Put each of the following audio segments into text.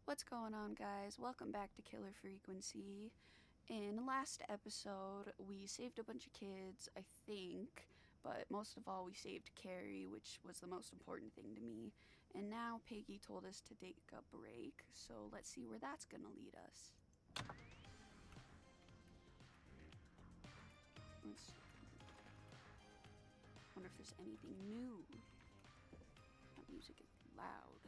What's going on, guys? Welcome back to Killer Frequency. In the last episode, we saved a bunch of kids, I think, but most of all, we saved Carrie, which was the most important thing to me. And now Peggy told us to take a break, so let's see where that's gonna lead us. Let's wonder if there's anything new. That music is loud.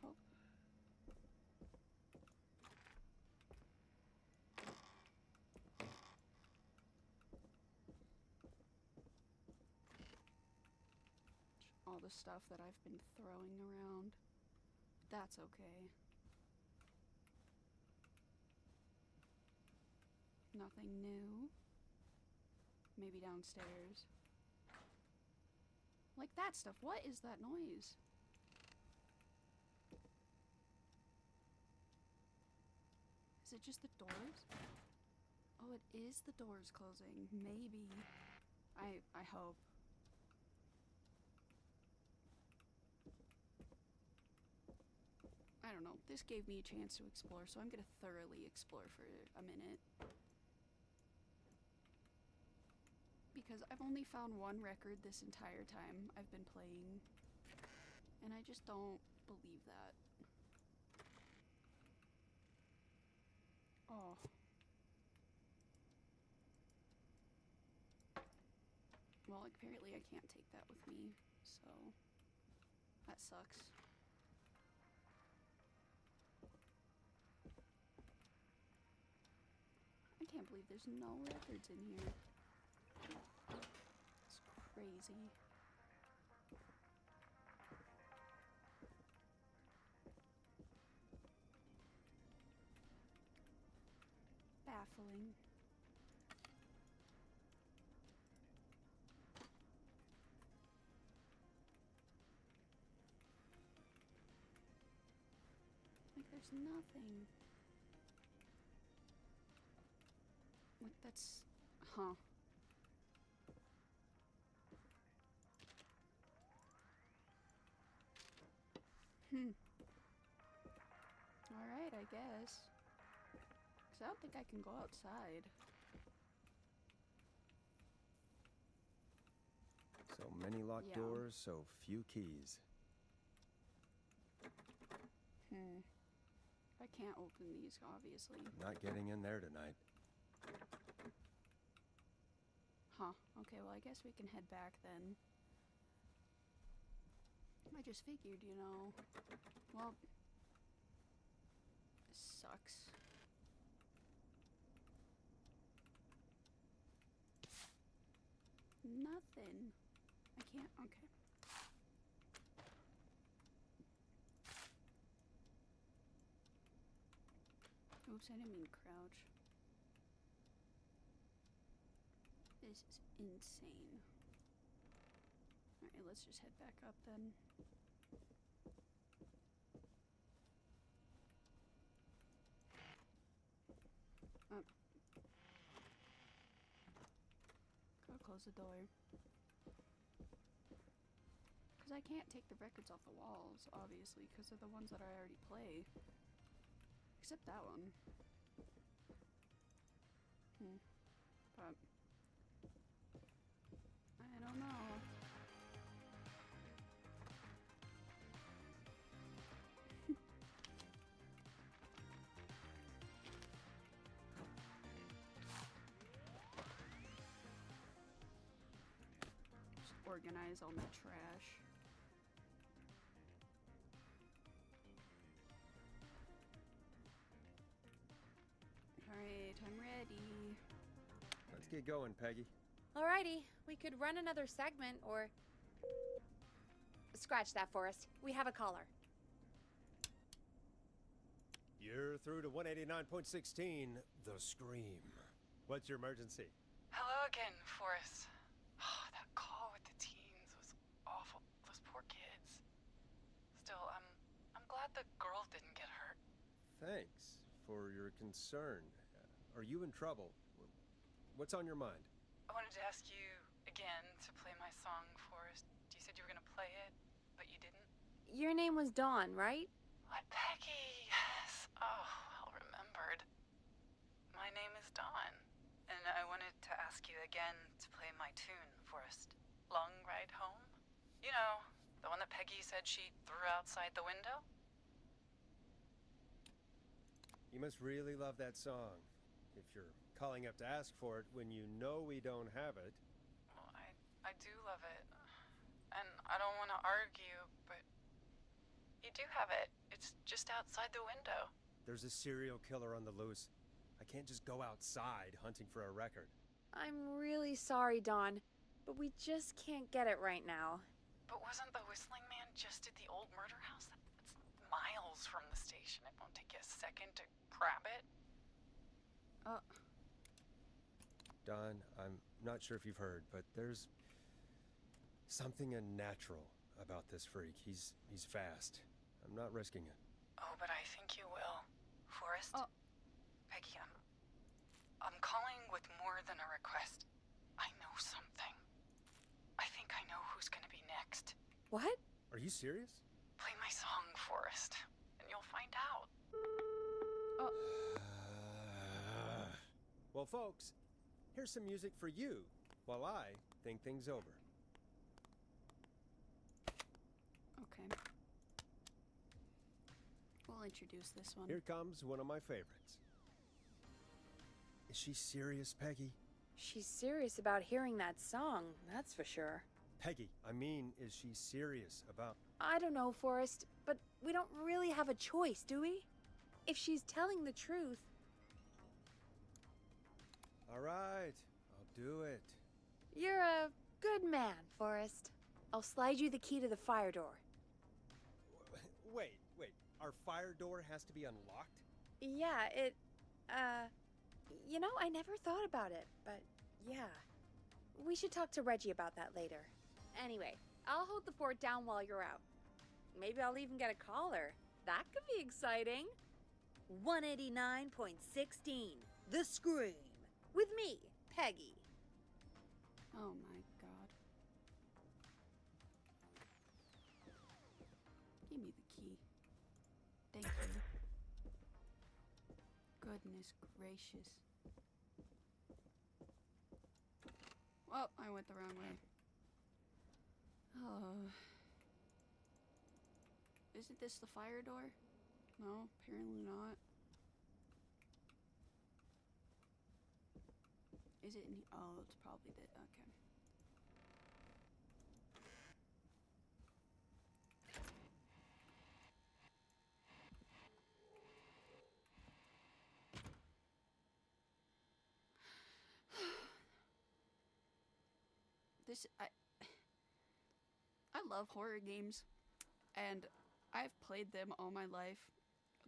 Oh. All the stuff that I've been throwing around. But that's okay. Nothing new. Maybe downstairs. Like that stuff. What is that noise? Is it just the doors? Oh, it is the doors closing. Maybe. I hope. I don't know. This gave me a chance to explore, so I'm gonna thoroughly explore for a minute. Because I've only found one record this entire time I've been playing. And I just don't believe that. Oh. Well, apparently I can't take that with me, so that sucks. I can't believe there's no records in here. It's crazy. Baffling. Like, there's nothing. Like, that's... Huh. Alright, I guess. Because I don't think I can go outside. So many locked doors, so few keys. I can't open these, obviously. Not getting in there tonight. Huh. Okay, well, I guess we can head back then. I just figured, you know. Well, this sucks. Nothing. I can't. Okay. Oops, I didn't mean crouch. This is insane. Alright, let's just head back up then. Oh. Gotta close the door. Because I can't take the records off the walls, obviously, because they're the ones that I already play. Except that one. But I don't know. Just organize all my trash. Alright, I'm ready. Let's get going, Peggy. Alrighty, we could run another segment or... Scratch that, Forrest. We have a caller. You're through to 189.16, The Scream. What's your emergency? Hello again, Forrest. Oh, that call with the teens was awful. Those poor kids. Still, I'm glad the girl didn't get hurt. Thanks for your concern. Are you in trouble? What's on your mind? I wanted to ask you again to play my song, Forrest. You said you Your name was Dawn, right? What, Peggy? Yes. Oh, well remembered. My name is Dawn, and I wanted to ask you again to play my tune, Forrest. Long Ride Home? You know, the one that Peggy said she threw outside the window? You must really love that song. If you're calling up to ask for it when you know we don't have it. Well, I do love it. And I don't want to argue, but you do have it. It's just outside the window. There's a serial killer on the loose. I can't just go outside hunting for a record. I'm really sorry, Dawn, but we just can't get it right now. But wasn't the Whistling Man just at the old murder house? That's miles from the station. It won't take you a second to grab it. Don, I'm not sure if you've heard, but there's something unnatural about this freak. He's fast. I'm not risking it. Oh, but I think you will. Forrest? Oh. Peggy, I'm calling with more than a request. I know something. I think I know who's gonna be next. What? Are you serious? Play my song, Forrest, and you'll find out. Well, folks, here's some music for you while I think things over. Okay. We'll introduce this one. Here comes one of my favorites. Is she serious, Peggy? She's serious about hearing that song, that's for sure. Peggy, I mean, is she serious about... I don't know, Forrest, but we don't really have a choice, do we? If she's telling the truth... All right, I'll do it. You're a good man, Forrest. I'll slide you the key to the fire door. Wait. Our fire door has to be unlocked? Yeah, you know, I never thought about it, but yeah. We should talk to Reggie about that later. Anyway, I'll hold the fort down while you're out. Maybe I'll even get a caller. That could be exciting. 189.16, The Scream. With me, Peggy. Oh my god. Give me the key. Thank you. Goodness gracious. Well, I went the wrong way. Oh. Isn't this the fire door? No, apparently not. Is it in here? Oh, it's probably the... Okay. I love horror games, and I've played them all my life,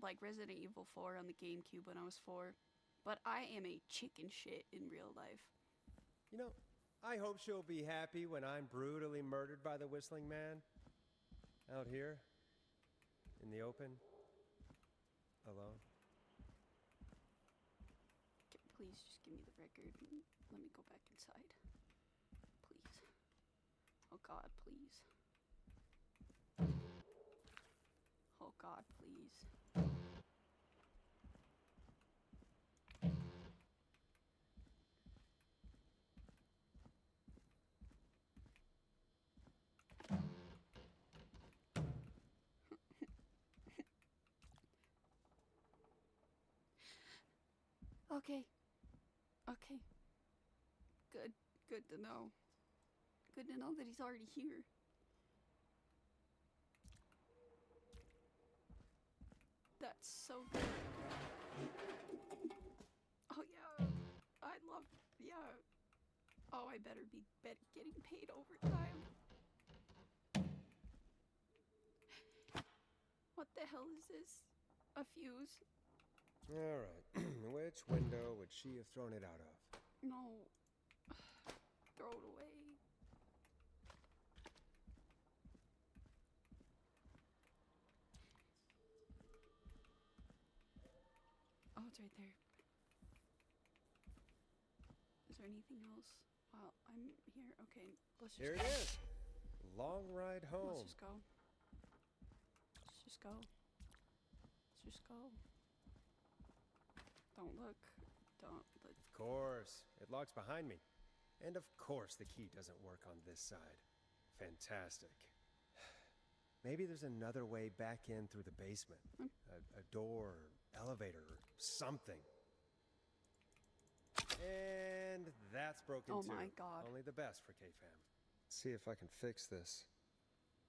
like Resident Evil 4 on the GameCube when I was 4, but I am a chicken shit in real life. You know, I hope she'll be happy when I'm brutally murdered by the Whistling Man. Out here, in the open, alone. Please just give me the record and let me go back inside. Please. Oh god, please. Oh god, please. Okay. Okay. Good to know. Good to know that he's already here. That's so good. Oh yeah. I love, yeah. Oh, I better be getting paid overtime. What the hell is this? A fuse? All right. Which window would she have thrown it out of? No. Throw it away. Oh, it's right there. Is there anything else? Wow, I'm here. Okay, let's just Here go. it is. Long ride home. Let's just go. go. Let's just go. Don't look. Don't look. Of course. It locks behind me. And of course the key doesn't work on this side. Fantastic. Maybe there's another way back in through the basement. A door, elevator, or something. And that's broken too. Oh my god. Only the best for K-Fam. See if I can fix this.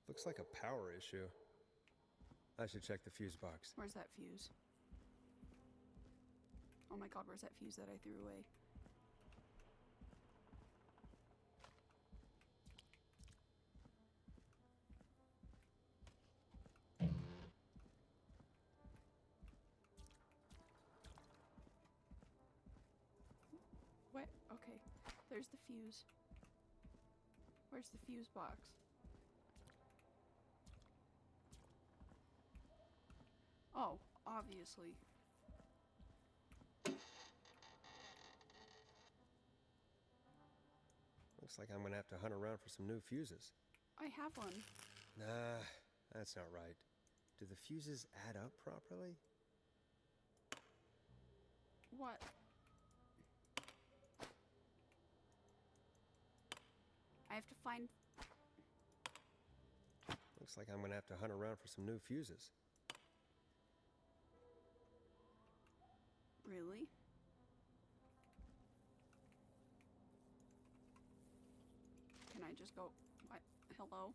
Looks like a power issue. I should check the fuse box. Where's that fuse? Oh my god, where's that fuse that I threw away? What? Okay. There's the fuse. Where's the fuse box? Oh, obviously. Looks like I'm gonna have to hunt around for some new fuses. I have one. Nah, that's not right. Do the fuses add up properly? What? I have to find... Looks like I'm gonna have to hunt around for some new fuses. Really? Can I just go... What? Hello?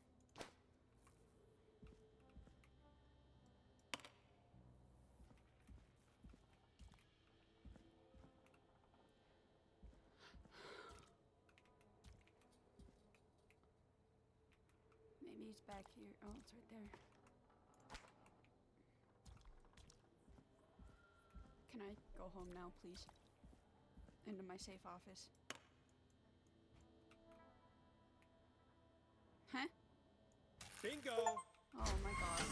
Maybe he's back here. Oh, it's right there. Can I go home now, please? Into my safe office. Huh? Bingo! Oh my god.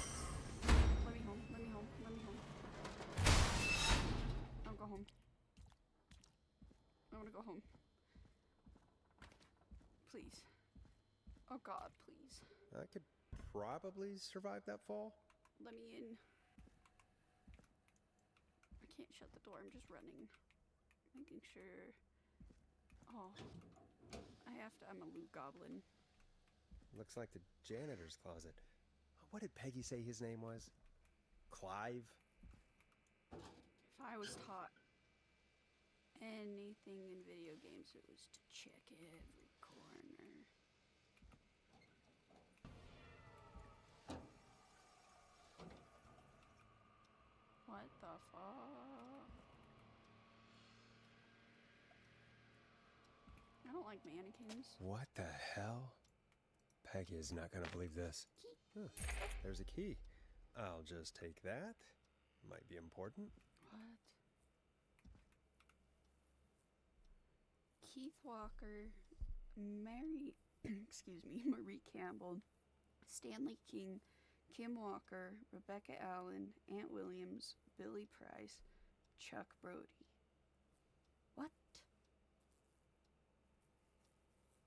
Let me home, let me home, let me home. I'll go home. I wanna go home. Please. Oh god, please. I could probably survive that fall. Let me in. I can't shut the door, I'm just running. Making sure... Oh. I'm a loot goblin. Looks like the janitor's closet. What did Peggy say his name was? Clive? If I was taught anything in video games, it was to check every corner. What the fuck? I don't like mannequins. What the hell? Peggy is not gonna believe this. Huh, there's a key. I'll just take that. Might be important. What? Keith Walker, excuse me, Marie Campbell, Stanley King, Kim Walker, Rebecca Allen, Ant Williams, Billy Price, Chuck Brody. What?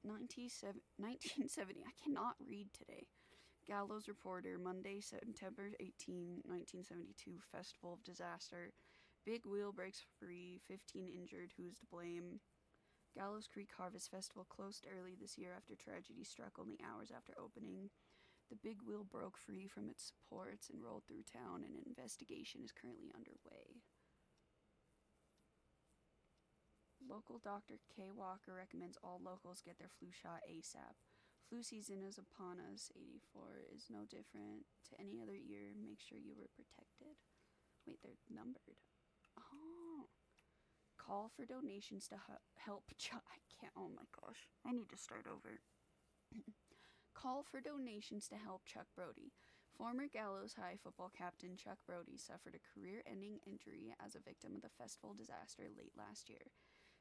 1970. I cannot read today. Gallows Reporter, Monday, September 18, 1972, Festival of Disaster. Big Wheel breaks free, 15 injured, who's to blame? Gallows Creek Harvest Festival closed early this year after tragedy struck only hours after opening. The Big Wheel broke free from its supports and rolled through town, and an investigation is currently underway. Local Dr. K. Walker recommends all locals get their flu shot ASAP. Flu season is upon us. 84 is no different to any other year. Make sure you were protected. Wait, they're numbered. Oh. Call for donations to help I can't. Oh my gosh. I need to start over. Call for donations to help Chuck Brody. Former Gallows High football captain Chuck Brody suffered a career-ending injury as a victim of the festival disaster late last year.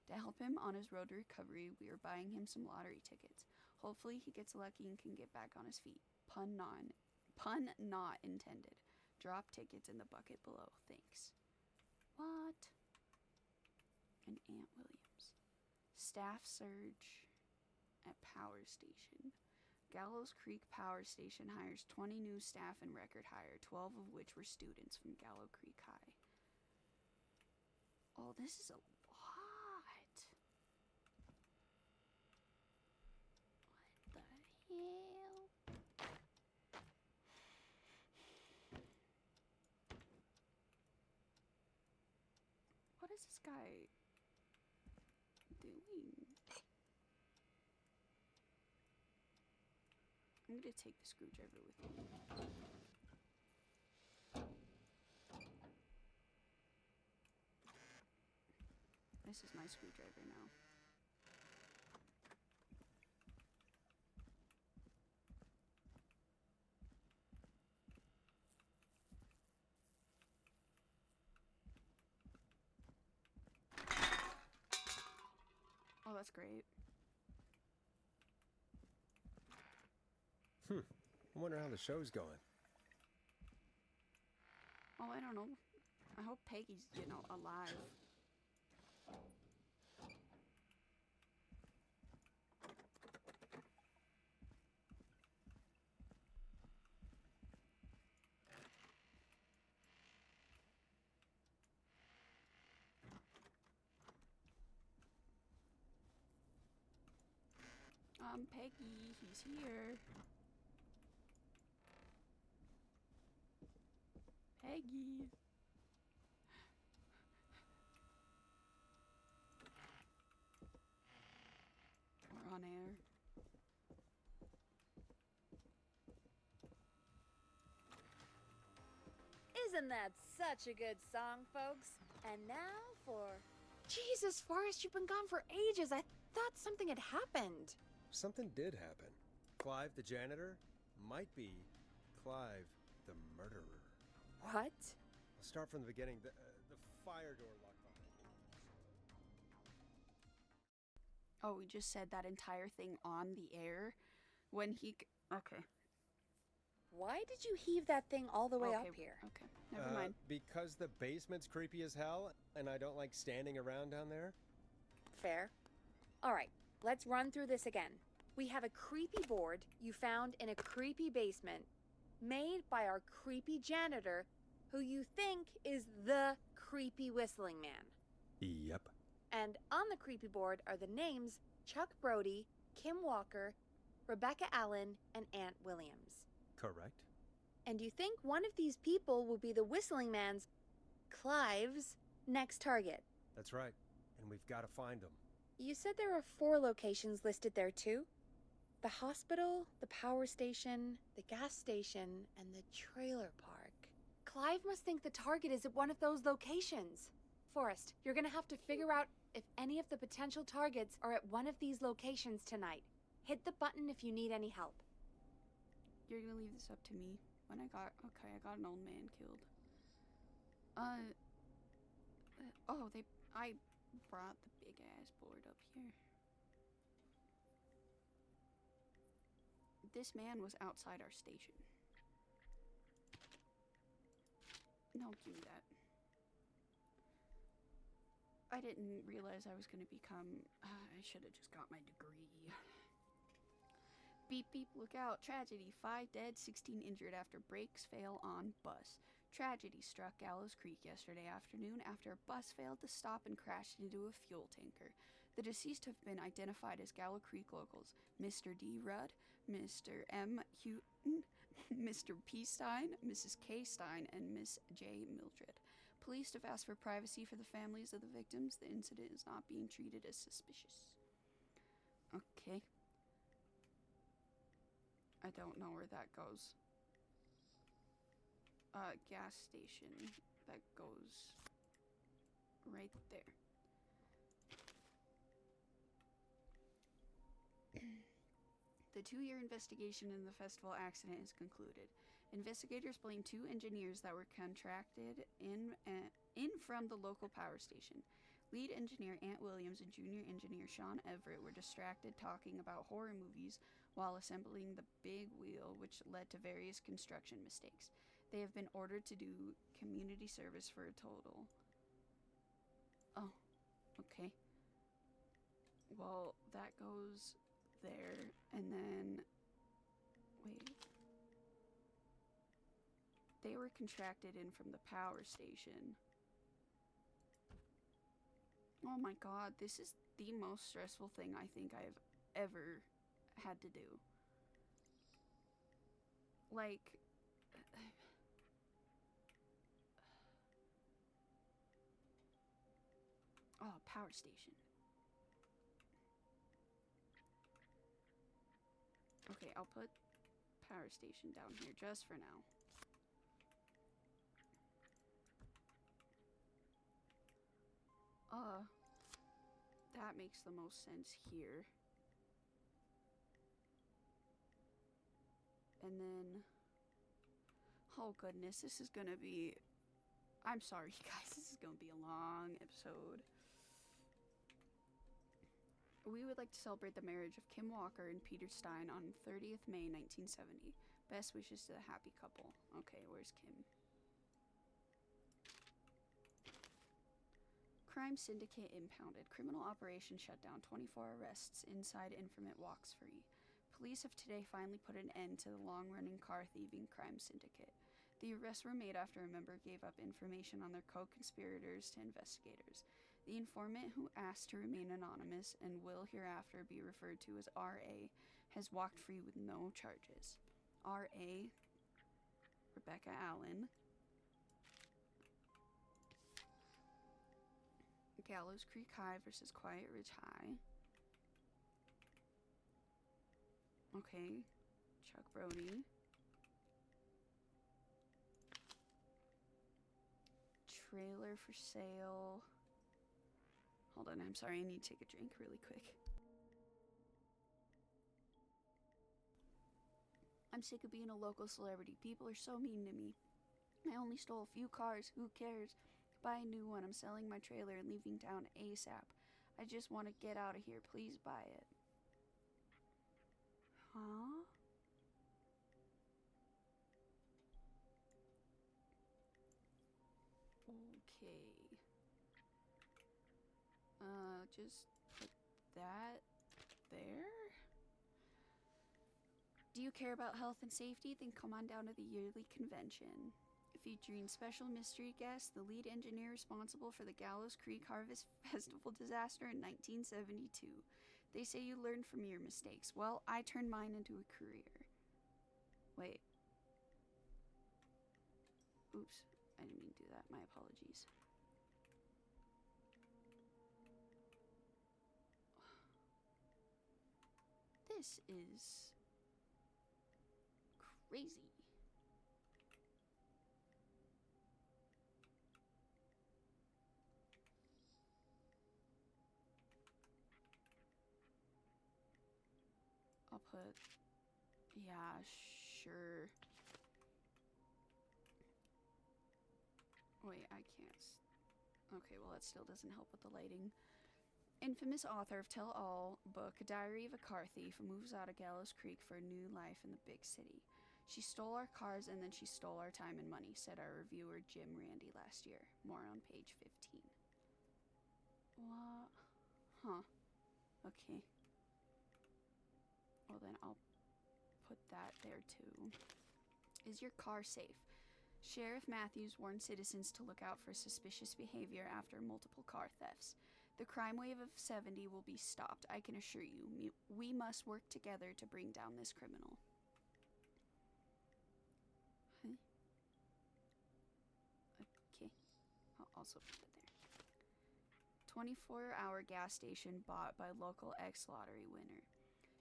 To help him on his road to recovery, we are buying him some lottery tickets. Hopefully he gets lucky and can get back on his feet. Pun not intended. Drop tickets in the bucket below. Thanks. What? And Ant Williams. Staff surge at power station. Gallows Creek Power Station hires 20 new staff in record hire, 12 of which were students from Gallows Creek High. Oh, this is a lot. What the hell? What is this guy doing? I'm gonna take the screwdriver with me. This is my screwdriver now. Oh, that's great. I wonder how the show's going. Oh, I don't know. I hope Peggy's, alive. Peggy, he's here. Peggy. We're on air. Isn't that such a good song, folks? And now for... Jesus, Forrest, you've been gone for ages. I thought something had happened. Something did happen. Clive the janitor might be Clive the murderer. What? I'll start from the beginning. The fire door locked behind me. Oh, we just said that entire thing on the air when he... Okay. Why did you heave that thing all the way okay. up here? Okay, never mind. Because the basement's creepy as hell, and I don't like standing around down there. Fair. All right, let's run through this again. We have a creepy board you found in a creepy basement made by our creepy janitor who you think is the creepy whistling man. Yep. And on the creepy board are the names Chuck Brody, Kim Walker, Rebecca Allen, and Aunt Williams. Correct. And you think one of these people will be the whistling man's, Clive's, next target. That's right. And we've got to find them. You said there are 4 locations listed there too? The hospital, the power station, the gas station, and the trailer park. Clive must think the target is at one of those locations. Forrest, you're gonna have to figure out if any of the potential targets are at one of these locations tonight. Hit the button if you need any help. You're gonna leave this up to me. I got an old man killed. I brought the big ass board up here. This man was outside our station. No, give me that. I didn't realize I was gonna become... I should have just got my degree. Beep beep, look out. Tragedy. 5 dead, 16 injured after brakes fail on bus. Tragedy struck Gallows Creek yesterday afternoon after a bus failed to stop and crashed into a fuel tanker. The deceased have been identified as Gallows Creek locals Mr. D. Rudd, Mr. M. Houghton, Mr. P. Stein, Mrs. K. Stein, and Miss J. Mildred. Police have asked for privacy for the families of the victims. The incident is not being treated as suspicious. Okay. I don't know where that goes. Gas station. That goes right there. The 2-year investigation into the festival accident is concluded. Investigators blame 2 engineers that were contracted in from the local power station. Lead engineer Aunt Williams and junior engineer Sean Everett were distracted talking about horror movies while assembling the big wheel, which led to various construction mistakes. They have been ordered to do community service for a total. Oh, okay. Well, that goes there, and then Wait. They were contracted in from the power station. Oh my god, this is the most stressful thing I think I've ever had to do. Like, oh, power station. Okay, I'll put power station down here just for now. That makes the most sense here. And then, oh goodness, this is gonna be, I'm sorry guys, this is gonna be a long episode. We would like to celebrate the marriage of Kim Walker and Peter Stein on 30th May 1970. Best wishes to the happy couple. Okay, where's Kim? Crime syndicate impounded. Criminal operation shut down. 24 arrests. Inside informant walks free. Police have today finally put an end to the long-running car thieving crime syndicate. The arrests were made after a member gave up information on their co-conspirators to investigators. The informant, who asked to remain anonymous and will hereafter be referred to as R.A., has walked free with no charges. R.A., Rebecca Allen, Gallows Creek High versus Quiet Ridge High. Okay, Chuck Brody. Trailer for sale. Hold on, I'm sorry, I need to take a drink really quick. I'm sick of being a local celebrity. People are so mean to me. I only stole a few cars. Who cares? Buy a new one. I'm selling my trailer and leaving town ASAP. I just want to get out of here. Please buy it. Huh? Okay. Just put that there. Do you care about health and safety? Then come on down to the yearly convention. Featuring special mystery guests, the lead engineer responsible for the Gallows Creek Harvest Festival disaster in 1972. They say you learn from your mistakes. Well, I turned mine into a career. Wait. Oops, I didn't mean to do that. My apologies. This is crazy. I'll put, yeah, sure. Wait, I can't. Okay, well, that still doesn't help with the lighting. Infamous author of Tell All book, Diary of a Car Thief, moves out of Gallows Creek for a new life in the big city. She stole our cars and then she stole our time and money, said our reviewer Jim Randy last year. More on page 15. What? Huh. Okay. Well, then I'll put that there too. Is your car safe? Sheriff Matthews warned citizens to look out for suspicious behavior after multiple car thefts. The crime wave of 70 will be stopped, I can assure you. We must work together to bring down this criminal. Huh? Okay. I'll also put it there. 24-hour gas station bought by local ex-lottery winner.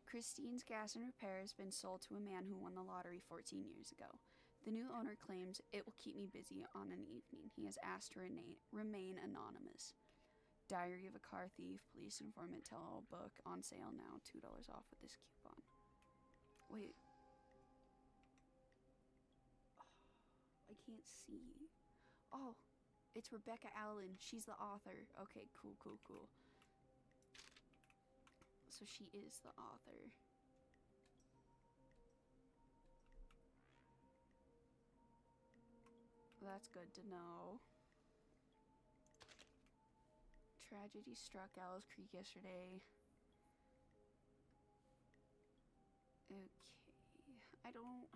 Christine's Gas and Repair has been sold to a man who won the lottery 14 years ago. The new owner claims it will keep me busy on an evening. He has asked to remain anonymous. Diary of a Car Thief, Police Informant Tell All book on sale now. $2 off with this coupon. Wait. Oh, I can't see. Oh, it's Rebecca Allen. She's the author. Okay, cool. So she is the author. That's good to know. Tragedy struck Gallows Creek yesterday. Okay. I don't...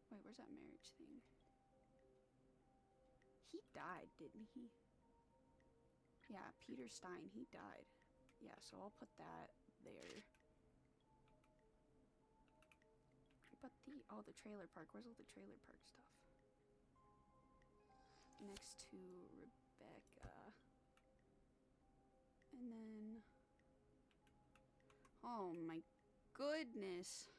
Wait, where's that marriage thing? He died, didn't he? Yeah, Peter Stein, he died. Yeah, so I'll put that there. But the trailer park. Where's all the trailer park stuff? Next to Rebecca. And then... Oh my goodness.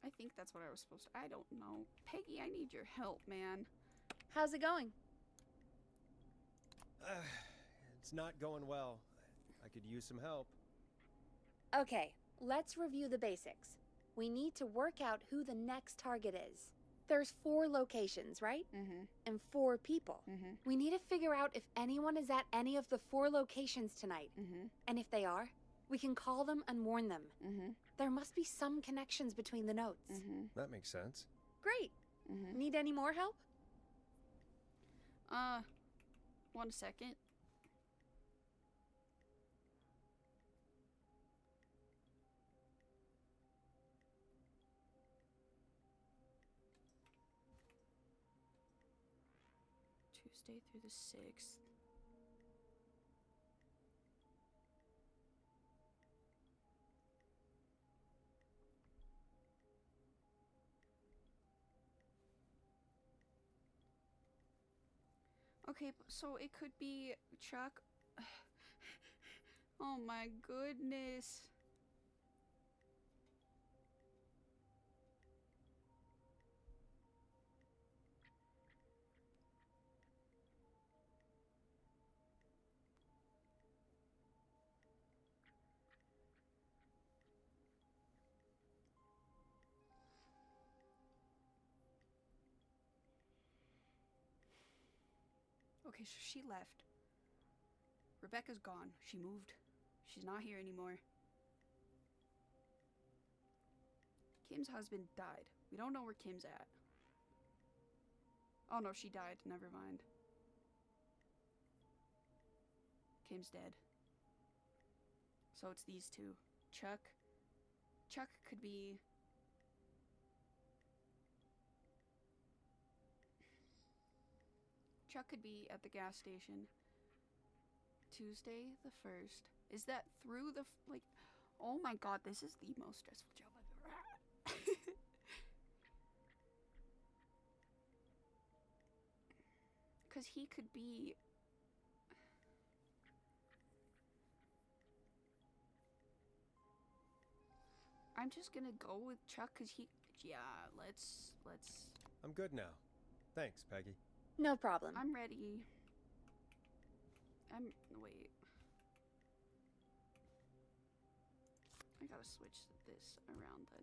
I think that's what I was supposed to... I don't know. Peggy, I need your help, man. How's it going? It's not going well. I could use some help. Okay, let's review the basics. We need to work out who the next target is. There's 4 locations, right? Mm-hmm. And 4 people. Mm-hmm. We need to figure out if anyone is at any of the 4 locations tonight. Mm-hmm. And if they are, we can call them and warn them. Mm-hmm. There must be some connections between the notes. Mm-hmm. That makes sense. Great. Mm-hmm. Need any more help? 1 second. Tuesday through the 6th. Okay, so it could be Chuck. Oh my goodness. Okay, so she left. Rebecca's gone. She moved. She's not here anymore. Kim's husband died. We don't know where Kim's at. Oh no, she died. Never mind. Kim's dead. So it's these 2. Chuck. Chuck could be... Chuck could be at the gas station. Tuesday the 1st. Is that through the... like... Oh my god, this is the most stressful job I've ever had. Because he could be... I'm just gonna go with Chuck because he... Yeah, let's... I'm good now. Thanks, Peggy. No problem. I'm ready. Wait. I gotta switch this around then.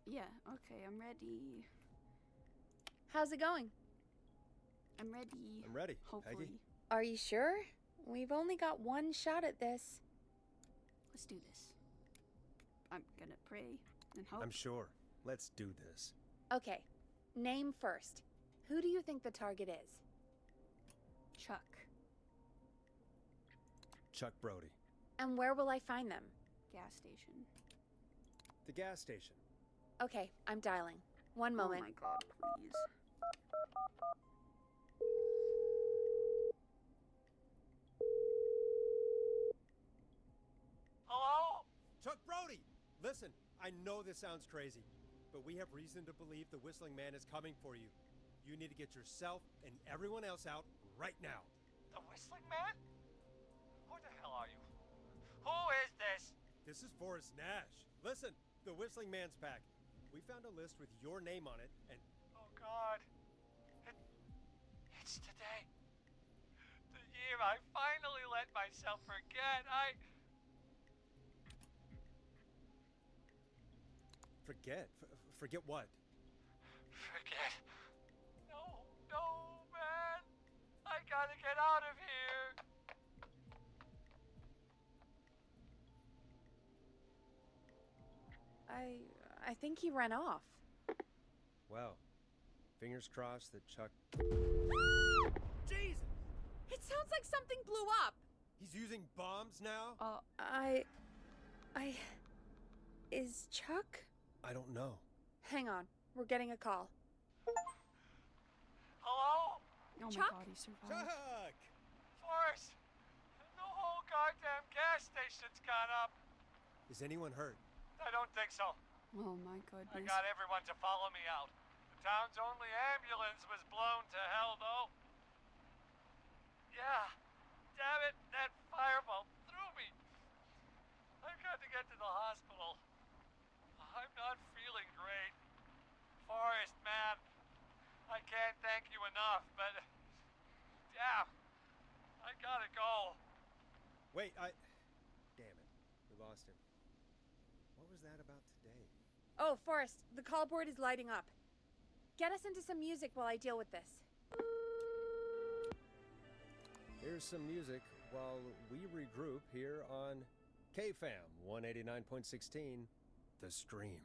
Yeah, okay, I'm ready. How's it going? I'm ready. I'm ready, Hopefully. Peggy. Are you sure? We've only got 1 shot at this. Let's do this. I'm gonna pray and hope. I'm sure. Let's do this. Okay, name first. Who do you think the target is? Chuck. Chuck Brody. And where will I find them? Gas station. The gas station. Okay, I'm dialing. 1 moment. Oh my god, please. Hello? Chuck Brody! Listen, I know this sounds crazy, but we have reason to believe the Whistling Man is coming for you. You need to get yourself and everyone else out right now. The Whistling Man? Who the hell are you? Who is this? This is Forrest Nash. Listen, the Whistling Man's pack. We found a list with your name on it, and... Oh God. It's today. The year I finally let myself forget. Forget? Forget what? Forget out of here. I think he ran off. Well, fingers crossed that Chuck... Jesus! It sounds like something blew up. He's using bombs now? Is Chuck? I don't know. Hang on, we're getting a call. Hello? Oh Chuck? my god, he survived. Chuck! Forrest, the whole goddamn gas station's gone up. Is anyone hurt? I don't think so. Oh my I goodness. got everyone to follow me out. The town's only ambulance was blown to hell, though. Yeah, damn it, that fireball threw me. I've got to get to the hospital. I'm not feeling great. Forrest, man, I can't thank you enough, but... damn, I gotta go. Wait, Damn it. We lost him. What was that about today? Oh, Forrest, the call board is lighting up. Get us into some music while I deal with this. Here's some music while we regroup here on KFAM 189.16, The Stream.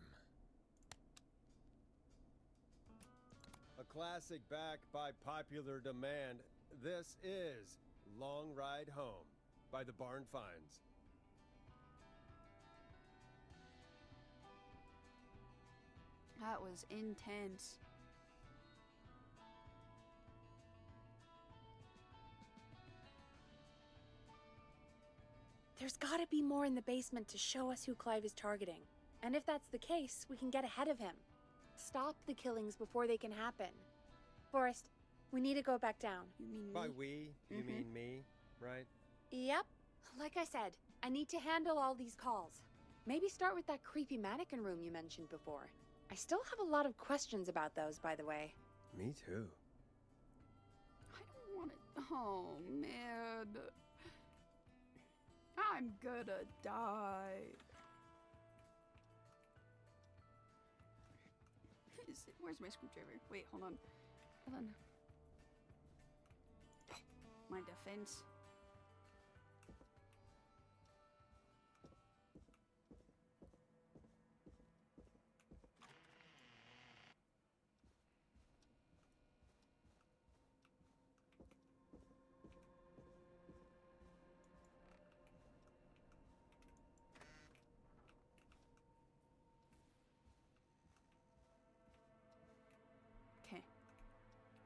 A classic back by popular demand. This is Long Ride Home by the Barn Finds. That was intense. There's gotta be more in the basement to show us who Clive is targeting. And if that's the case, we can get ahead of him. Stop the killings before they can happen. Forrest, we need to go back down. You mean By me? we, you mean me, right? Yep. Like I said, I need to handle all these calls. Maybe start with that creepy mannequin room you mentioned before. I still have a lot of questions about those, by the way. Me too. I don't want to. Oh man. I'm gonna die. Where's my screwdriver? Wait, hold on. Hold on. My defense. Okay.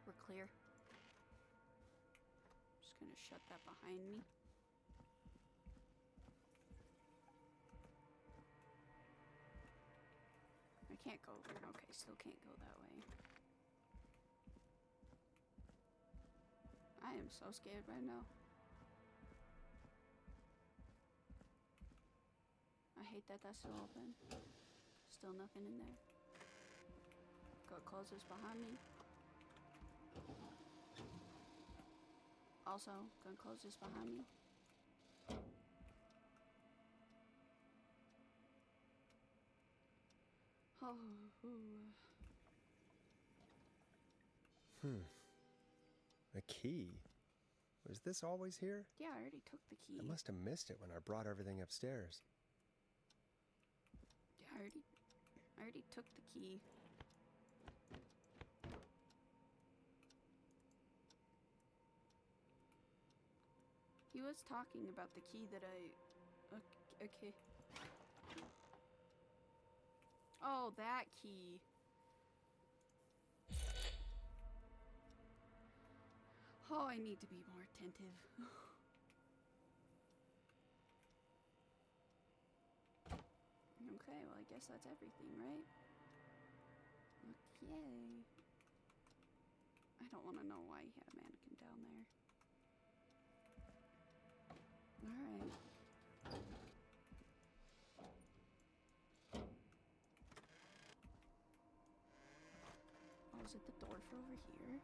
We're clear. Just gonna shut that behind me. I can't go. Okay, still can't go that way. I am so scared right now. I hate that that's still open. Still nothing in there. Go close this behind me. Also, gonna close this behind me. Oh. A key? Was this always here? Yeah, I already took the key. I must have missed it when I brought everything upstairs. Yeah, I already took the key. He was talking about the key that I... Okay. Oh, that key. Oh, I need to be more attentive. Okay, well, I guess that's everything, right? Okay. I don't want to know why he had a mannequin down there. Alright. Oh, is it the door for over here?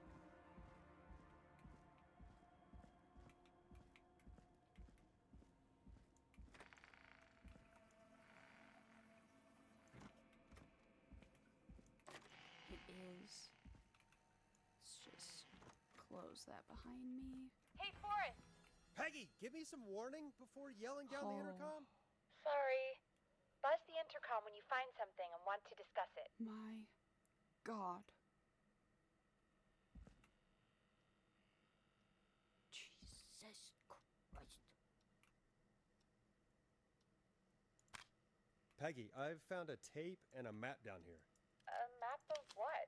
It is. Let's just close close that behind me. Hey, Forrest! Peggy, give me some warning before yelling down the intercom. Sorry. Buzz the intercom when you find something and want to discuss it. My God. Jesus Christ. Peggy, I've found a tape and a map down here. A map of what?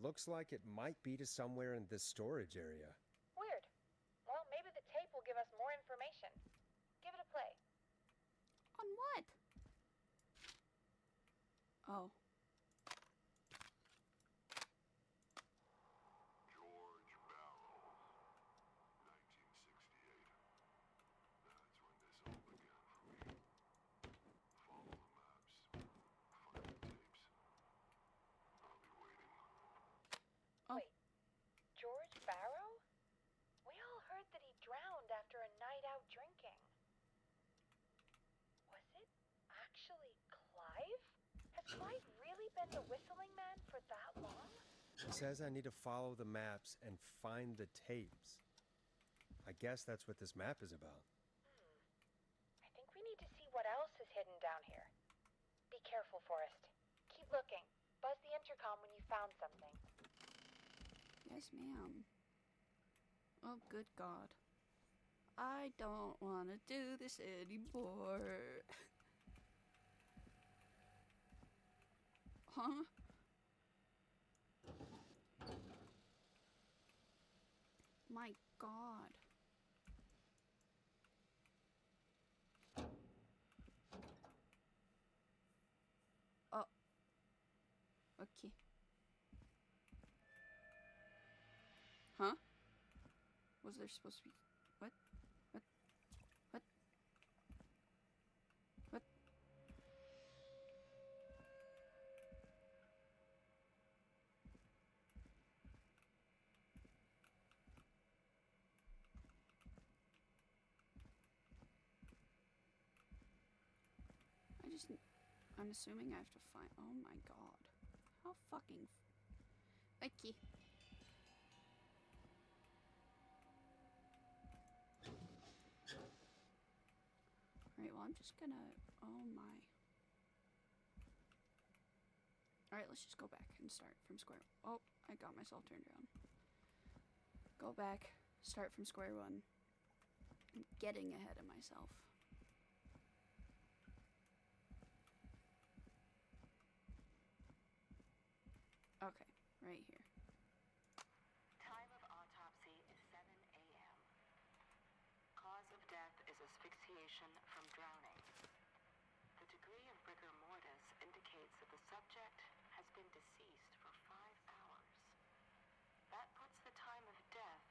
Looks like it might be to somewhere in this storage area. Weird. Well, maybe the tape will give us more information. Give it a play. On what? Oh. George Barrow, 1968. That's when this all began for me. Follow the maps, find the tapes. I'll be waiting. Oh. Wait, George Barrow? We all heard that he drowned after a night out drinking. Was it actually Clive? Has Clive really been the whistling man for that long? It says I need to follow the maps and find the tapes. I guess that's what this map is about. I think we need to see what else is hidden down here. Be careful, Forrest. Keep looking. Buzz the intercom when you found something. Yes, ma'am. Oh, good God. I don't want to do this anymore. Huh? My God. Oh. Okay. Huh? Was there supposed to be... What? What? What? What? I'm assuming I have to find... Oh my God. How fucking... Okay. Alright, well, I'm just gonna... Oh my... Alright, let's just go back and start from square... Oh, I got myself turned around. Go back, start from square one. I'm getting ahead of myself. Okay, right here. Time of autopsy is 7 a.m. Cause of death is asphyxiation from drowning. The degree of rigor mortis indicates that the subject has been deceased for 5 hours. That puts the time of death...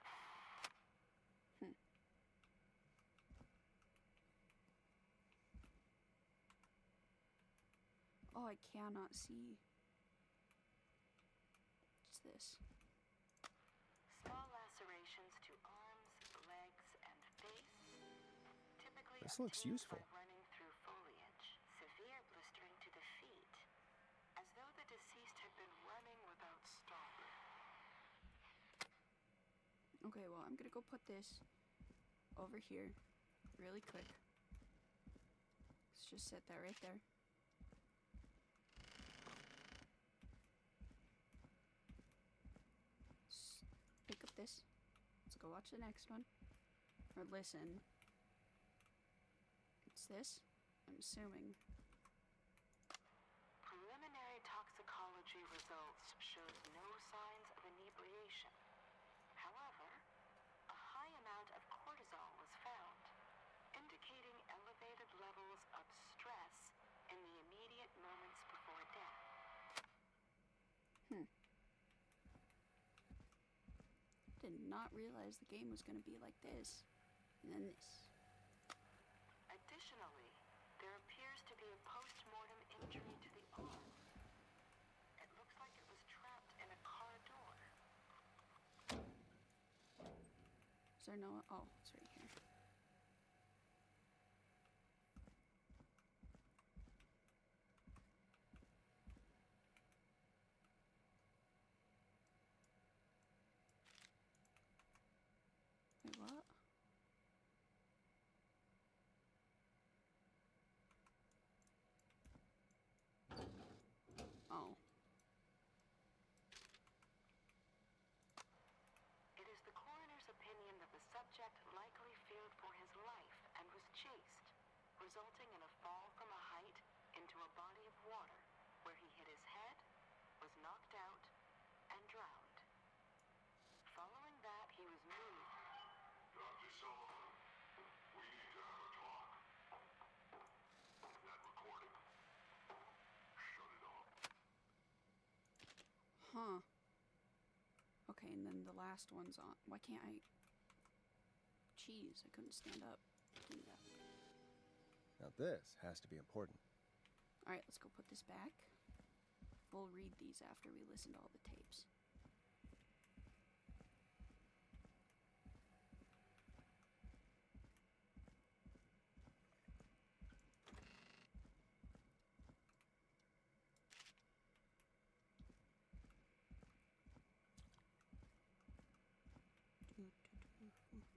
Oh, I cannot see. What's this? Small lacerations to arms, legs, and face. Typically This looks obtained useful. by running through foliage. Severe blistering to the feet. As though the deceased had been running without stopping. Okay, well, I'm gonna go put this over here really quick. Let's just set that right there. Pick up this. Let's go watch the next one. Or listen. It's this, I'm assuming. Preliminary toxicology results shows no signs of inebriation. However, a high amount of cortisol was found, indicating elevated levels of stress in the immediate moments before death. Did not realize the game was gonna be like this. And then this. Additionally, there appears to be a post-mortem injury to the arm. It looks like it was trapped in a car door. Is there no... Oh, it's right here. resulting in a fall from a height into a body of water where he hit his head, was knocked out, and drowned. Following that, he was moved. Dr. Sullivan, we need to have a talk. That recording. Shut it off. Huh. Okay, and then the last one's on. Why can't I? Jeez, I couldn't stand up. Give me that. Now this has to be important. Alright, let's go put this back. We'll read these after we listen to all the tapes.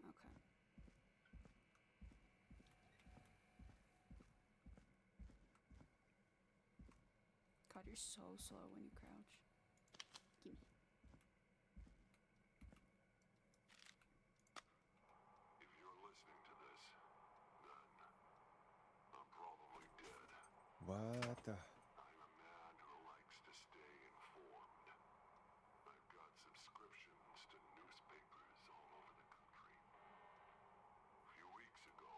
Okay. God, you're so slow when you crouch. Gimme. If you're listening to this, then I'm probably dead. What the? I'm a man who likes to stay informed. I've got subscriptions to newspapers all over the country. A few weeks ago,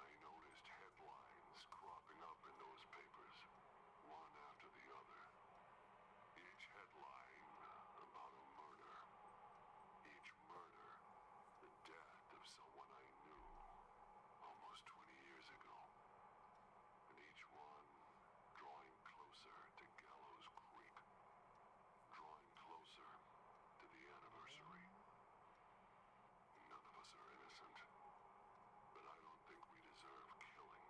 I noticed headlines cropping up in those papers, one after the other. Each headline about a murder. Each murder, the death of someone I knew almost 20 years ago. And each one drawing closer to Gallows Creek. Drawing closer to the anniversary. None of us are innocent. But I don't think we deserve killing.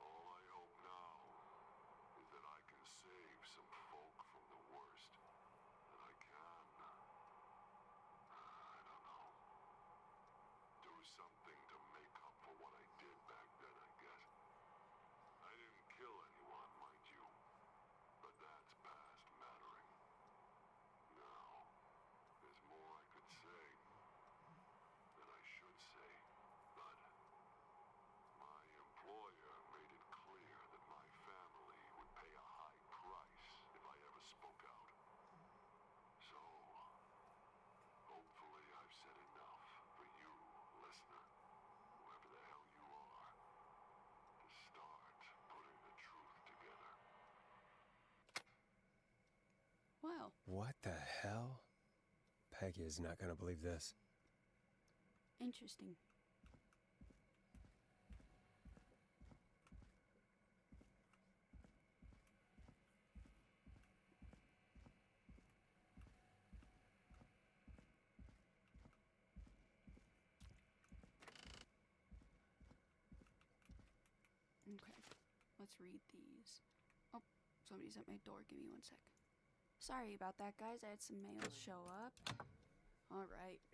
All I hope now is that I can save some folk from the worst that I can. I don't know. Do something to make up for what I did back then, I guess. I didn't kill anyone, mind you. But that's past mattering. Now, there's more I could say. That I should say. But my employer made it clear that my family would pay a high price if I ever spoke out. So, hopefully I've said enough for you, listener, whoever the hell you are, to start putting the truth together. Well, What the hell? Peggy is not gonna believe this. interesting. Okay, let's read these. Oh, somebody's at my door. Give me 1 sec. Sorry about that, guys. I had some mail show up. Alright.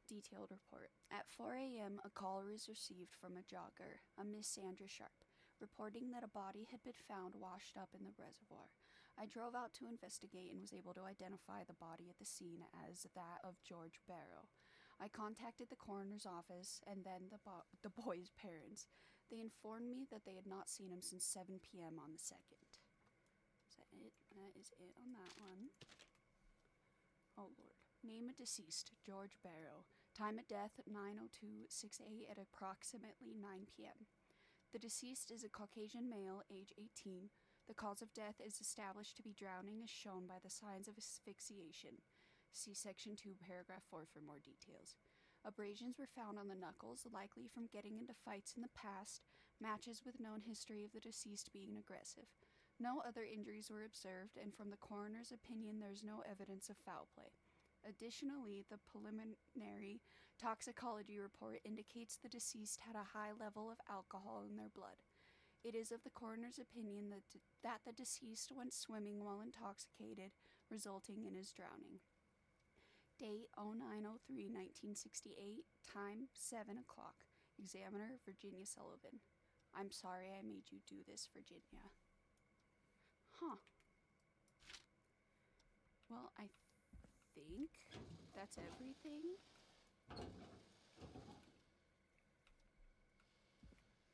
Detailed report. At 4 a.m., a call was received from a jogger, a Miss Sandra Sharp, reporting that a body had been found washed up in the reservoir. I drove out to investigate and was able to identify the body at the scene as that of George Barrow. I contacted the coroner's office and then the boy's parents. They informed me that they had not seen him since 7 p.m. on the 2nd. Is that it? That is it on that one. Oh, Lord. Name of deceased, George Barrow. Time of death, 9:02:68 at approximately 9 p.m. The deceased is a Caucasian male, age 18. The cause of death is established to be drowning as shown by the signs of asphyxiation. See Section 2, Paragraph 4 for more details. Abrasions were found on the knuckles, likely from getting into fights in the past, matches with known history of the deceased being aggressive. No other injuries were observed, and from the coroner's opinion, there is no evidence of foul play. Additionally, the preliminary toxicology report indicates the deceased had a high level of alcohol in their blood. It is of the coroner's opinion that the deceased went swimming while intoxicated, resulting in his drowning. Date 09/03/1968, time 7 o'clock. Examiner Virginia Sullivan. I'm sorry I made you do this, Virginia. Huh. Well, I think that's everything.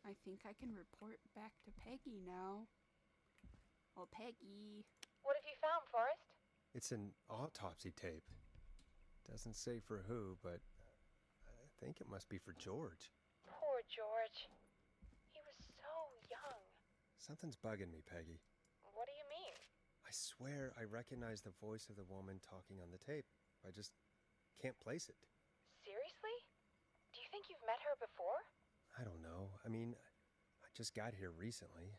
I think I can report back to Peggy now. Oh, Peggy. What have you found, Forrest? It's an autopsy tape. Doesn't say for who, but I think it must be for George. Poor George. He was so young. Something's bugging me, Peggy. What do you mean? I swear I recognize the voice of the woman talking on the tape. I just can't place it. Seriously? Do you think you've met her before? I don't know. I mean, I just got here recently.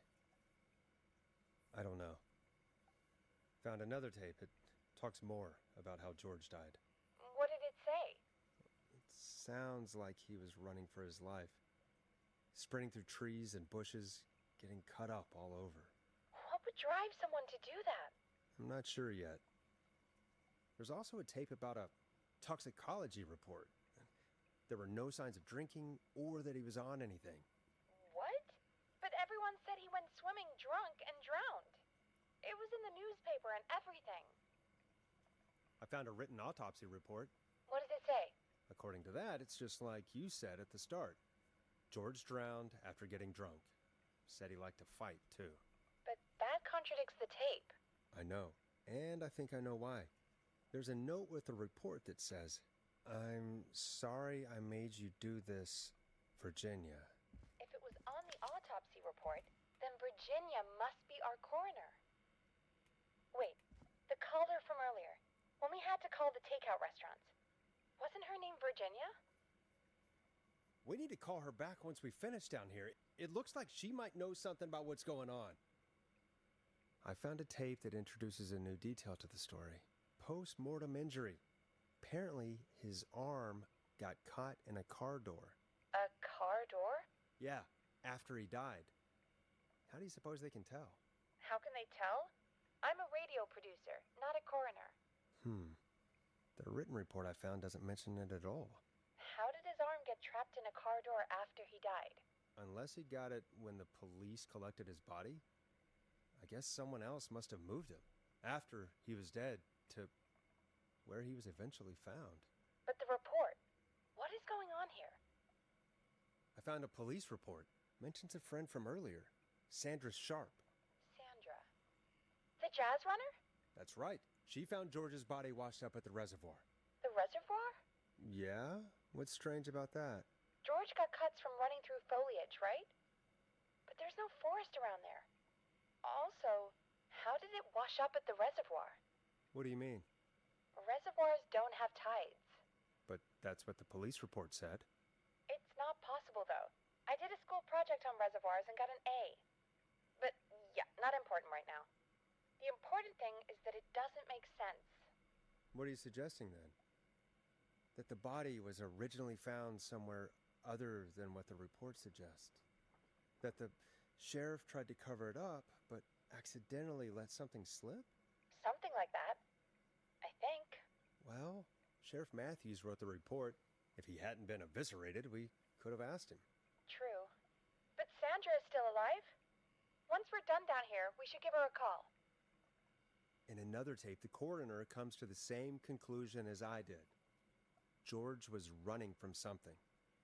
I don't know. Found another tape. It talks more about how George died. What did it say? It sounds like he was running for his life. Sprinting through trees and bushes, getting cut up all over. What would drive someone to do that? I'm not sure yet. There's also a tape about a toxicology report. There were no signs of drinking or that he was on anything. What? But everyone said he went swimming drunk and drowned. It was in the newspaper and everything. I found a written autopsy report. What does it say? According to that, it's just like you said at the start. George drowned after getting drunk. Said he liked to fight, too. But that contradicts the tape. I know, and I think I know why. There's a note with the report that says, "I'm sorry I made you do this, Virginia." If it was on the autopsy report, then Virginia must be our coroner. Wait, the caller from earlier, when we had to call the takeout restaurants, wasn't her name Virginia? We need to call her back once we finish down here. It looks like she might know something about what's going on. I found a tape that introduces a new detail to the story. Post-mortem injury. Apparently, his arm got caught in a car door. A car door? Yeah, after he died. How do you suppose they can tell? How can they tell? I'm a radio producer, not a coroner. The written report I found doesn't mention it at all. How did his arm get trapped in a car door after he died? Unless he got it when the police collected his body, I guess someone else must have moved him after he was dead to where he was eventually found. But the report, what is going on here? I found a police report. Mentions a friend from earlier, Sandra Sharp. Sandra. The jazz runner? That's right. She found George's body washed up at the reservoir. The reservoir? Yeah? What's strange about that? George got cuts from running through foliage, right? But there's no forest around there. Also, how did it wash up at the reservoir? What do you mean? Reservoirs don't have tides. But that's what the police report said. It's not possible, though. I did a school project on reservoirs and got an A. But, yeah, not important right now. The important thing is that it doesn't make sense. What are you suggesting then? That the body was originally found somewhere other than what the report suggests? That the sheriff tried to cover it up, but accidentally let something slip? Something like that. I think. Well, Sheriff Matthews wrote the report. If he hadn't been eviscerated, we could have asked him. True. But Sandra is still alive? Once we're done down here, we should give her a call. In another tape, the coroner comes to the same conclusion as I did. George was running from something.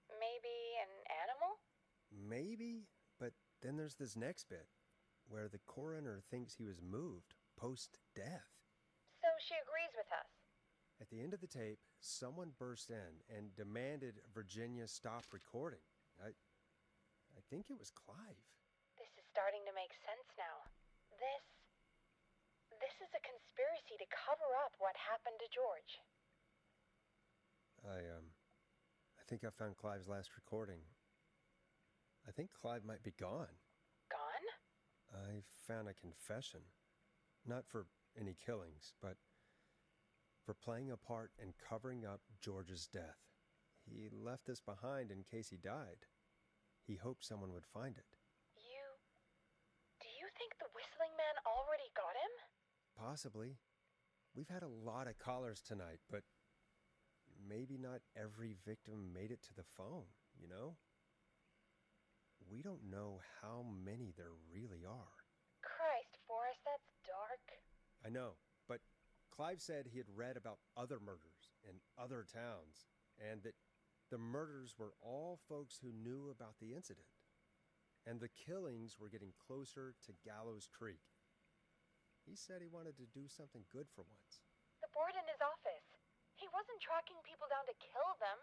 Maybe an animal? Maybe, but then there's this next bit, where the coroner thinks he was moved post-death. So she agrees with us. At the end of the tape, someone burst in and demanded Virginia stop recording. I think it was Clive. This is starting to make sense now. This is a conspiracy to cover up what happened to George. I think I found Clive's last recording. I think Clive might be gone. Gone? I found a confession. Not for any killings, but for playing a part in covering up George's death. He left this behind in case he died. He hoped someone would find it. Do you think the whistling man already got him? Possibly. We've had a lot of callers tonight, but maybe not every victim made it to the phone, you know? We don't know how many there really are. Christ, Forrest, that's dark. I know, but Clive said he had read about other murders in other towns, and that the murders were all folks who knew about the incident. And the killings were getting closer to Gallows Creek. He said he wanted to do something good for once. The board in his office. He wasn't tracking people down to kill them.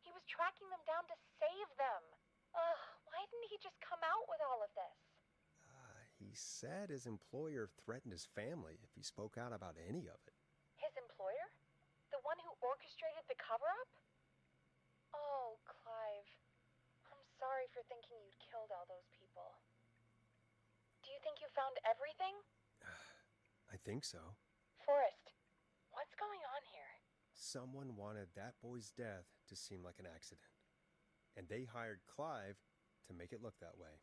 He was tracking them down to save them. Ugh, why didn't he just come out with all of this? He said his employer threatened his family if he spoke out about any of it. His employer? The one who orchestrated the cover-up? Oh, Clive. I'm sorry for thinking you'd killed all those people. Do you think you found everything? I think so. Forrest, what's going on here? Someone wanted that boy's death to seem like an accident. And they hired Clive to make it look that way.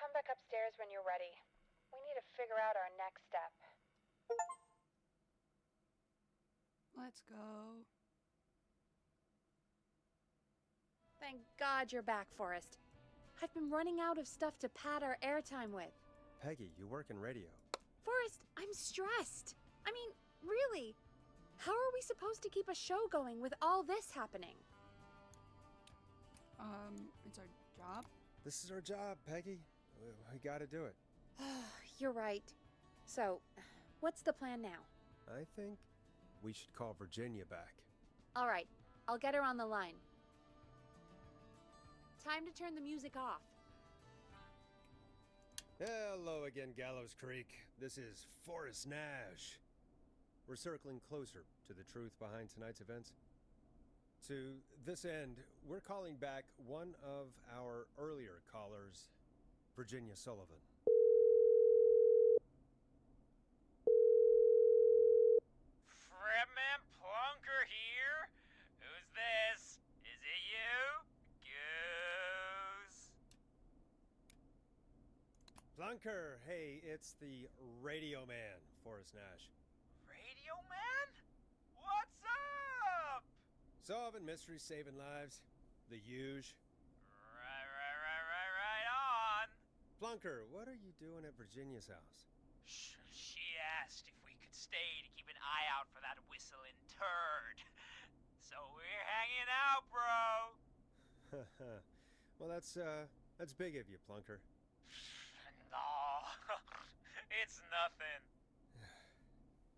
Come back upstairs when you're ready. We need to figure out our next step. Let's go. Thank God you're back, Forrest. I've been running out of stuff to pad our airtime with. Peggy, you work in radio. Forrest, I'm stressed. I mean, really, how are we supposed to keep a show going with all this happening? It's our job. This is our job, Peggy. We gotta do it. You're right. So, what's the plan now? I think we should call Virginia back. All right, I'll get her on the line. Time to turn the music off. Hello again, Gallows Creek. This is Forrest Nash. We're circling closer to the truth behind tonight's events. To this end, we're calling back one of our earlier callers, Virginia Sullivan. Fredman Plunker here? Who's this? Is it you? Goose? Plunker, hey, it's the radio man, Forrest Nash. Radio Man? What's up? Solving mysteries, saving lives. The huge. Right on. Plunker, what are you doing at Virginia's house? She asked if we could stay to keep an eye out for that whistling turd. So we're hanging out, bro. Well, that's big of you, Plunker. No, it's nothing.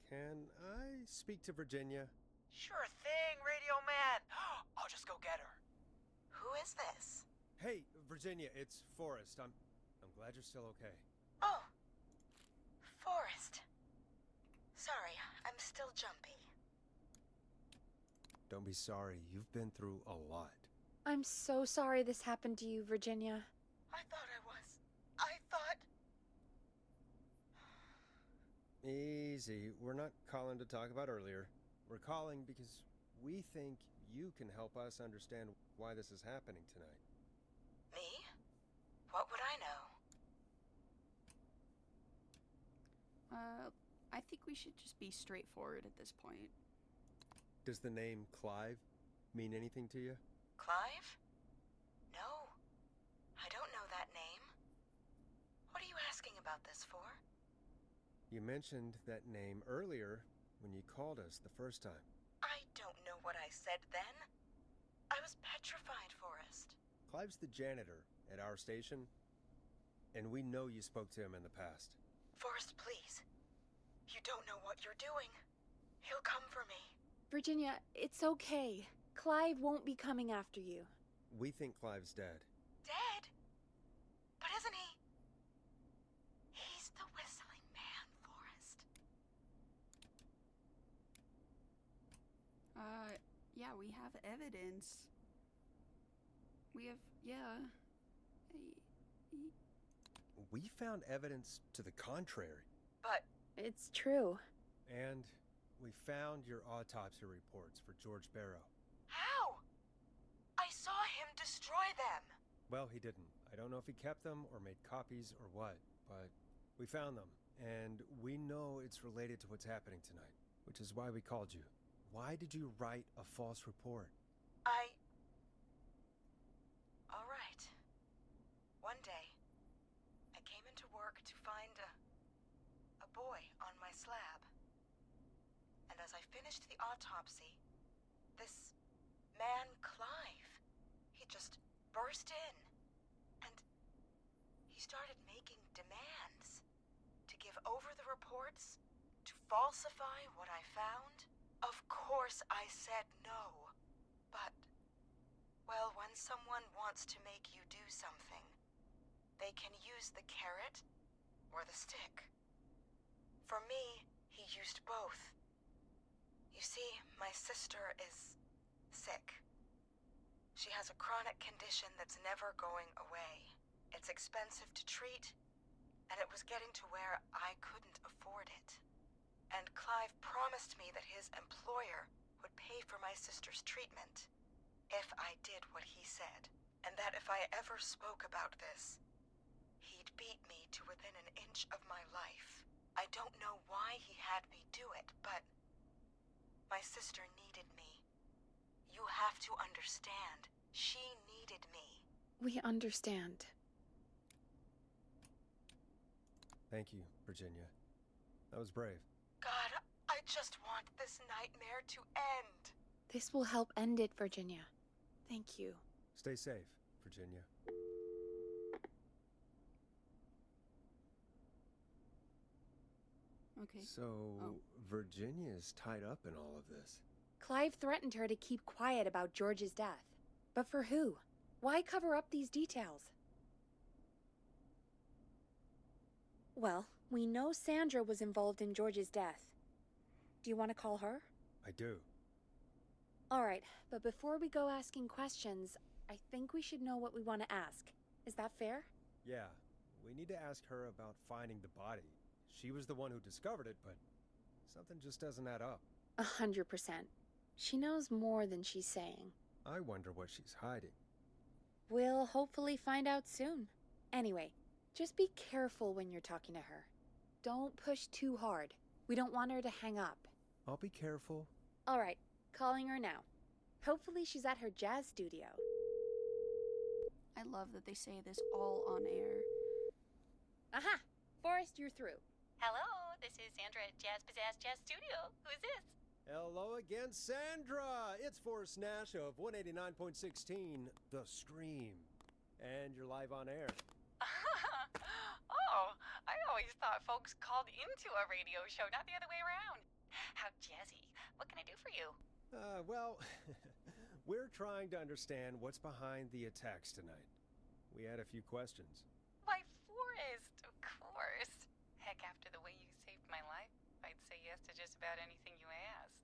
Can I speak to Virginia? Sure thing, Radio Man. I'll just go get her. Who is this? Hey, Virginia, it's Forrest. I'm glad you're still okay. Oh, Forrest. Sorry, I'm still jumpy. Don't be sorry. You've been through a lot. I'm so sorry this happened to you, Virginia. I thought I was. I thought... Easy. We're not calling to talk about earlier. We're calling because we think you can help us understand why this is happening tonight. Me? What would I know? I think we should just be straightforward at this point. Does the name Clive mean anything to you? Clive? No. I don't know that name. What are you asking about this for? You mentioned that name earlier when you called us the first time. I don't know what I said then. I was petrified, Forrest. Clive's the janitor at our station, and we know you spoke to him in the past. Forrest, please. You don't know what you're doing. He'll come for me. Virginia, it's okay. Clive won't be coming after you. We think Clive's dead. Dead? But isn't he? He's the whistling man, Forrest. Yeah, we have evidence. We have, yeah. We found evidence to the contrary. But It's true. And we found your autopsy reports for George Barrow. how? I saw him destroy them. Well, he didn't. I don't know if he kept them or made copies or what, but we found them. And we know it's related to what's happening tonight, which is why we called you. Why did you write a false report? All right. One day, I came into work to find a boy on my slab. And as I finished the autopsy, this man, Clive, he just burst in started making demands to give over the reports, to falsify what I found. Of course I said no, but, well, when someone wants to make you do something, they can use the carrot or the stick. For me, he used both. You see, my sister is sick. She has a chronic condition that's never going away. It's expensive to treat, and it was getting to where I couldn't afford it. And Clive promised me that his employer would pay for my sister's treatment if I did what he said, and that if I ever spoke about this, he'd beat me to within an inch of my life. I don't know why he had me do it, but my sister needed me. You have to understand, she needed me. We understand. Thank you, Virginia. That was brave. God, I just want this nightmare to end. This will help end it, Virginia. Thank you. Stay safe, Virginia. Okay. So, Virginia's tied up in all of this. Clive threatened her to keep quiet about George's death. But for who? Why cover up these details? Well, we know Sandra was involved in George's death. Do you want to call her? I do. All right, but before we go asking questions, I think we should know what we want to ask. Is that fair? Yeah, we need to ask her about finding the body. She was the one who discovered it, but something just doesn't add up. 100%. She knows more than she's saying. I wonder what she's hiding. We'll hopefully find out soon. Anyway, just be careful when you're talking to her. Don't push too hard. We don't want her to hang up. I'll be careful. All right, calling her now. Hopefully she's at her jazz studio. I love that they say this all on air. Aha! Forrest, you're through. Hello, this is Sandra at Jazz Pizzazz Jazz Studio. Who's this? Hello again, Sandra! It's Forrest Nash of 189.16, The Scream. And you're live on air. Oh, I always thought folks called into a radio show, not the other way around. How jazzy. What can I do for you? Well, we're trying to understand what's behind the attacks tonight. We had a few questions. Why, Forrest, of course. Heck, after the way you saved my life, I'd say yes to just about anything you asked.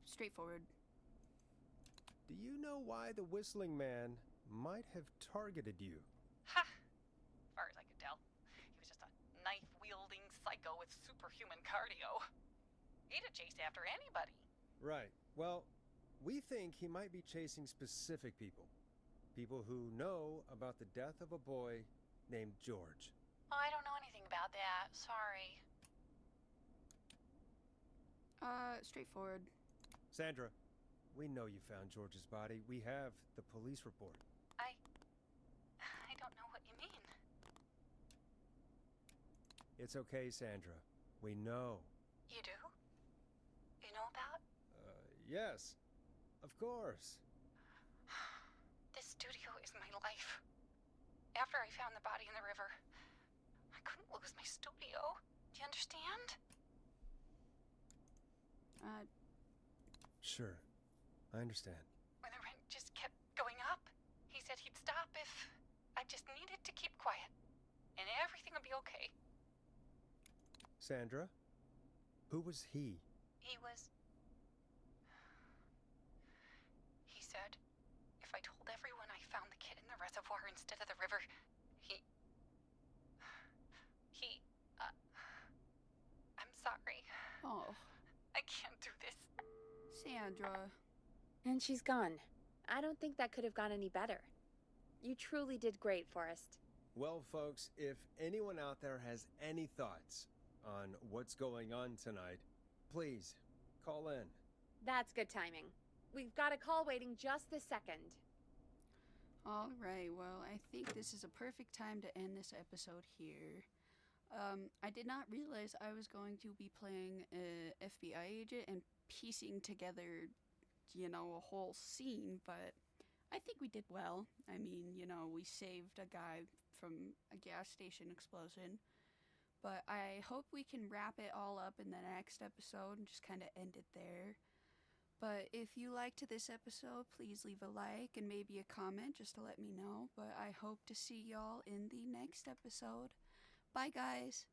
Straightforward. Do you know why the Whistling Man might have targeted you? Ha! As far as I could tell, he was just a knife-wielding psycho with superhuman cardio. He'd have chased after anybody. Right. Well, we think he might be chasing specific people. People who know about the death of a boy named George. Oh, I don't know anything about that. Sorry. Straightforward. Sandra, we know you found George's body. We have the police report. I don't know what you mean. It's okay, Sandra. We know. You do? You know about? Yes. Of course. This studio is my life. After I found the body in the river, I couldn't lose my studio. Do you understand? Sure. I understand. When the rent just kept going up, he said he'd stop if I just needed to keep quiet. And everything would be okay. Sandra? Who was he? He said if I told everyone I found the kid in the reservoir instead of the river, I'm sorry. Oh, I can't do this. Sandra. And she's gone. I don't think that could have gone any better. You truly did great, Forrest. Well, folks, if anyone out there has any thoughts on what's going on tonight, please call in. That's good timing. We've got a call waiting just this second. All right, well, I think this is a perfect time to end this episode here. I did not realize I was going to be playing a FBI agent and piecing together, a whole scene, but I think we did well. I mean, you know, we saved a guy from a gas station explosion. But I hope we can wrap it all up in the next episode and just kind of end it there. But if you liked this episode, please leave a like and maybe a comment just to let me know. But I hope to see y'all in the next episode. Bye, guys.